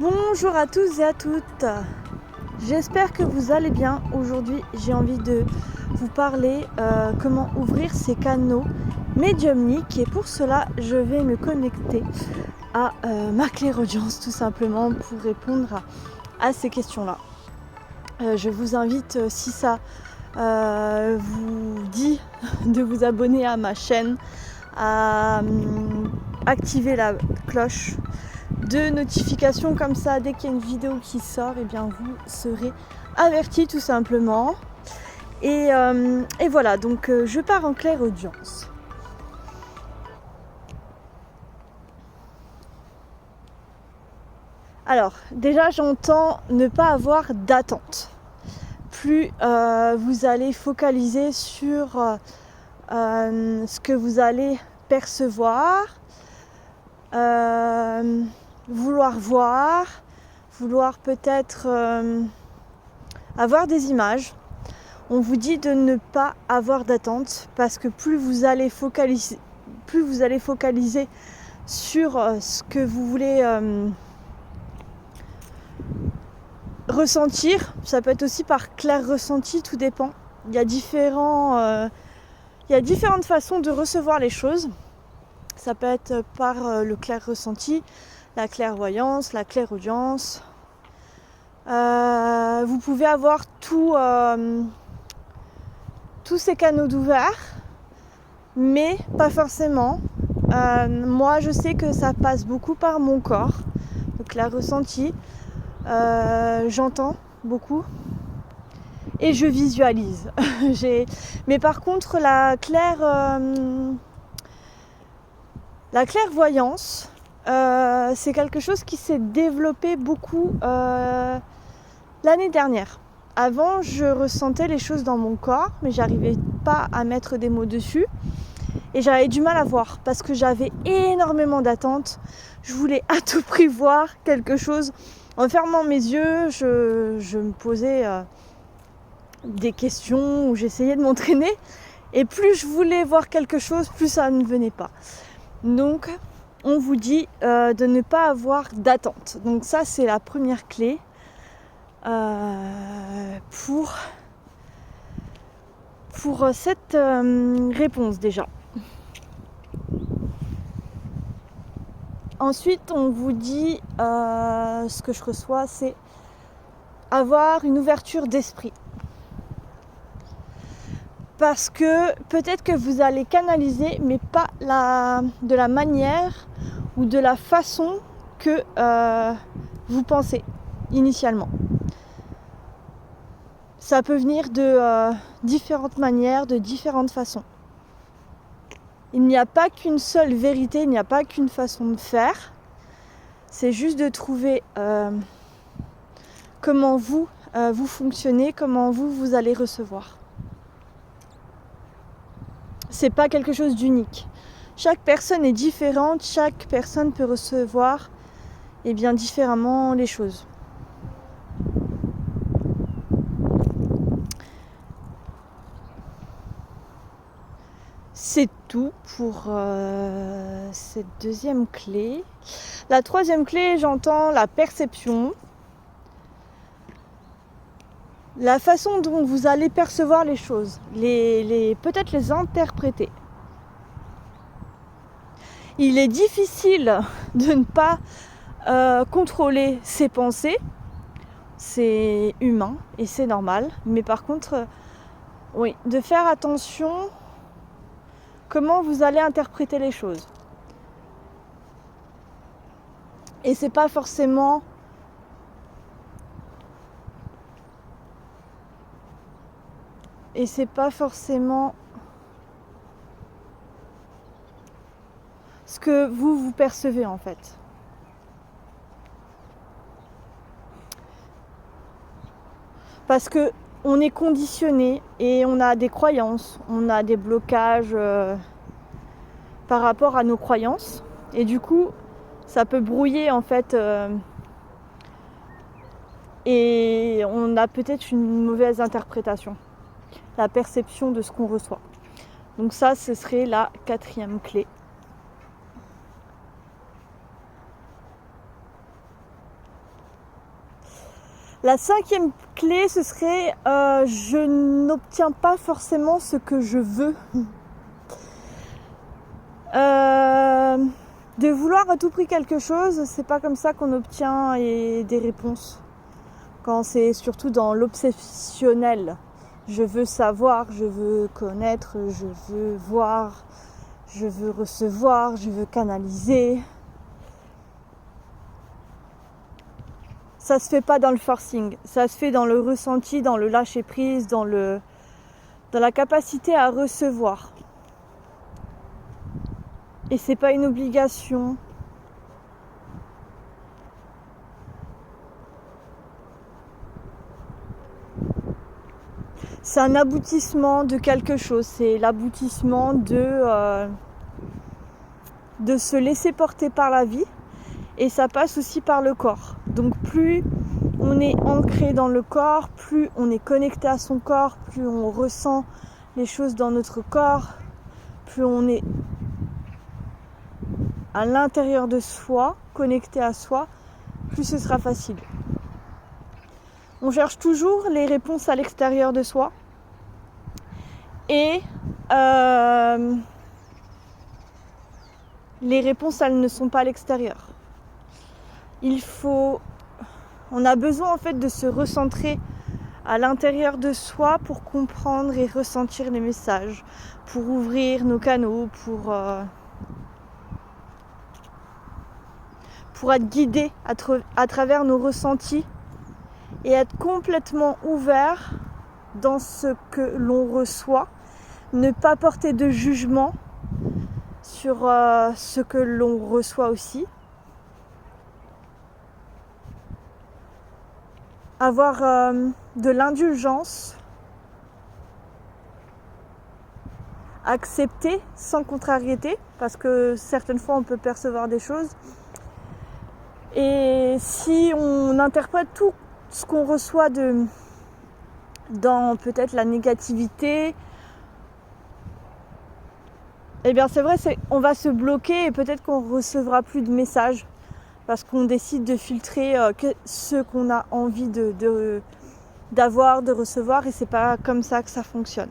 Bonjour à tous et à toutes, j'espère que vous allez bien. Aujourd'hui j'ai envie de vous parler comment ouvrir ces canaux médiumniques, et pour cela je vais me connecter à ma clairaudience tout simplement pour répondre à ces questions là. Je vous invite, si ça vous dit, de vous abonner à ma chaîne, à activer la cloche de notification, comme ça dès qu'il y a une vidéo qui sort, et bien vous serez avertis tout simplement. Et voilà, donc je pars en clairaudience. Alors déjà j'entends ne pas avoir d'attente. Plus vous allez focaliser sur ce que vous allez percevoir, vouloir voir, vouloir peut-être avoir des images. On vous dit de ne pas avoir d'attente, parce que plus vous allez focaliser sur ce que vous voulez ressentir. Ça peut être aussi par clair ressenti, tout dépend. Il y a différentes façons de recevoir les choses. Ça peut être par le clair ressenti, la clairvoyance, la clairaudience. Vous pouvez avoir tous ces canaux d'ouverts, mais pas forcément. Moi je sais que ça passe beaucoup par mon corps, le clair ressenti. J'entends beaucoup et je visualise. Mais par contre la clairvoyance, c'est quelque chose qui s'est développé beaucoup l'année dernière. Avant, je ressentais les choses dans mon corps, mais j'arrivais pas à mettre des mots dessus. Et j'avais du mal à voir, parce que j'avais énormément d'attentes. Je voulais à tout prix voir quelque chose. En fermant mes yeux, je me posais des questions, où j'essayais de m'entraîner. Et plus je voulais voir quelque chose, plus ça ne venait pas. Donc, on vous dit de ne pas avoir d'attente. Donc ça, c'est la première clé pour cette réponse déjà. Ensuite, on vous dit, ce que je reçois, c'est avoir une ouverture d'esprit. Parce que peut-être que vous allez canaliser, mais pas de la manière ou de la façon que vous pensez initialement. Ça peut venir de différentes manières, de différentes façons. Il n'y a pas qu'une seule vérité, il n'y a pas qu'une façon de faire. C'est juste de trouver comment vous fonctionnez, comment vous allez recevoir. C'est pas quelque chose d'unique. Chaque personne est différente, chaque personne peut recevoir bien différemment les choses. C'est tout pour cette deuxième clé. La troisième clé, j'entends la perception. La façon dont vous allez percevoir les choses, peut-être les interpréter. Il est difficile de ne pas contrôler ses pensées. C'est humain et c'est normal. Mais par contre, oui, de faire attention comment vous allez interpréter les choses. Et c'est pas forcément ce que vous percevez en fait. Parce que on est conditionné et on a des croyances, on a des blocages par rapport à nos croyances, et du coup ça peut brouiller en fait et on a peut-être une mauvaise interprétation, la perception de ce qu'on reçoit. Donc ça, ce serait la quatrième clé. La cinquième clé, ce serait je n'obtiens pas forcément ce que je veux. De vouloir à tout prix quelque chose, c'est pas comme ça qu'on obtient des réponses. Quand c'est surtout dans l'obsessionnel. Je veux savoir, je veux connaître, je veux voir, je veux recevoir, je veux canaliser. Ça se fait pas dans le forcing, ça se fait dans le ressenti, dans le lâcher prise, dans la capacité à recevoir. Et c'est pas une obligation. C'est un aboutissement de quelque chose, c'est l'aboutissement de se laisser porter par la vie, et ça passe aussi par le corps. Donc plus on est ancré dans le corps, plus on est connecté à son corps, plus on ressent les choses dans notre corps, plus on est à l'intérieur de soi, connecté à soi, plus ce sera facile. On cherche toujours les réponses à l'extérieur de soi, et les réponses, elles ne sont pas à l'extérieur. On a besoin en fait de se recentrer à l'intérieur de soi pour comprendre et ressentir les messages, pour ouvrir nos canaux, pour être guidé à travers nos ressentis et être complètement ouvert dans ce que l'on reçoit, ne pas porter de jugement sur ce que l'on reçoit aussi. Avoir de l'indulgence, accepter sans contrariété, parce que certaines fois on peut percevoir des choses. Et si on interprète tout ce qu'on reçoit dans peut-être la négativité, eh bien c'est vrai, on va se bloquer et peut-être qu'on ne recevra plus de messages parce qu'on décide de filtrer que ce qu'on a envie d'avoir, de recevoir, et c'est pas comme ça que ça fonctionne.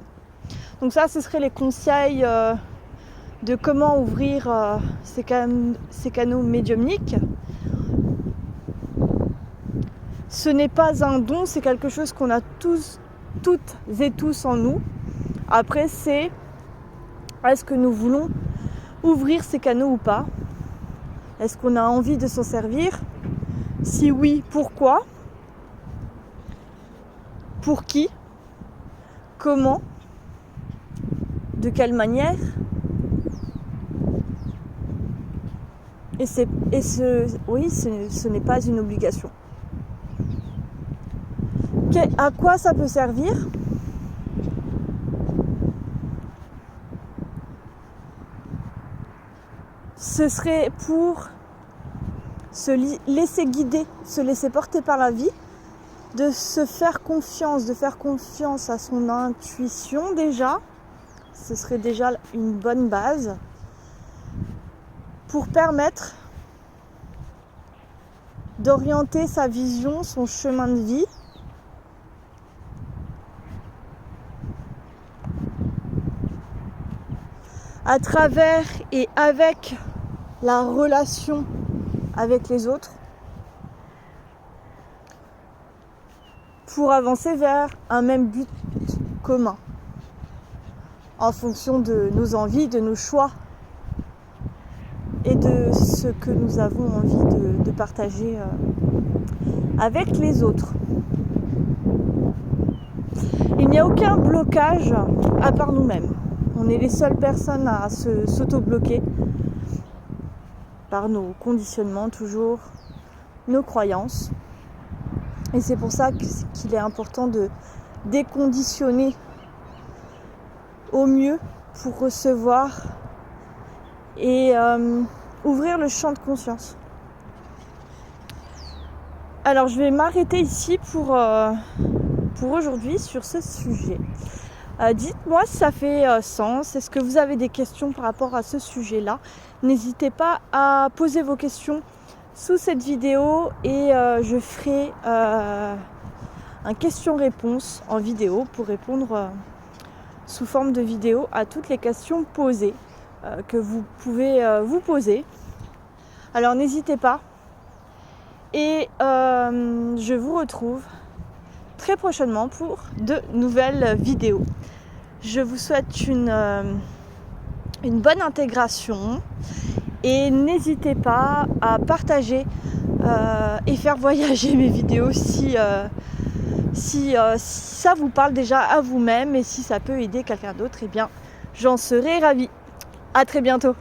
Donc ça, ce seraient les conseils de comment ouvrir ces canaux médiumniques. Ce n'est pas un don, c'est quelque chose qu'on a toutes et tous en nous. Après, est-ce que nous voulons ouvrir ces canaux ou pas? Est-ce qu'on a envie de s'en servir? Si oui, pourquoi? Pour qui? Comment? De quelle manière? Et ce n'est pas une obligation. À quoi ça peut servir? Ce serait pour se laisser guider, se laisser porter par la vie, de se faire confiance, de faire confiance à son intuition déjà. Ce serait déjà une bonne base pour permettre d'orienter sa vision, son chemin de vie à travers et avec la relation avec les autres, pour avancer vers un même but commun en fonction de nos envies, de nos choix et de ce que nous avons envie de partager avec les autres. Il n'y a aucun blocage à part nous-mêmes. On est les seules personnes à s'auto-bloquer par nos conditionnements, toujours nos croyances. Et c'est pour ça qu'il est important de déconditionner au mieux pour recevoir et ouvrir le champ de conscience. Alors je vais m'arrêter ici pour aujourd'hui sur ce sujet. Dites-moi si ça fait sens. Est-ce que vous avez des questions par rapport à ce sujet-là? N'hésitez pas à poser vos questions sous cette vidéo et je ferai un question-réponse en vidéo pour répondre sous forme de vidéo à toutes les questions posées que vous pouvez vous poser. Alors n'hésitez pas et je vous retrouve très prochainement pour de nouvelles vidéos. Je vous souhaite une bonne intégration et n'hésitez pas à partager et faire voyager mes vidéos si ça vous parle déjà à vous-même et si ça peut aider quelqu'un d'autre, eh bien j'en serai ravie. À très bientôt.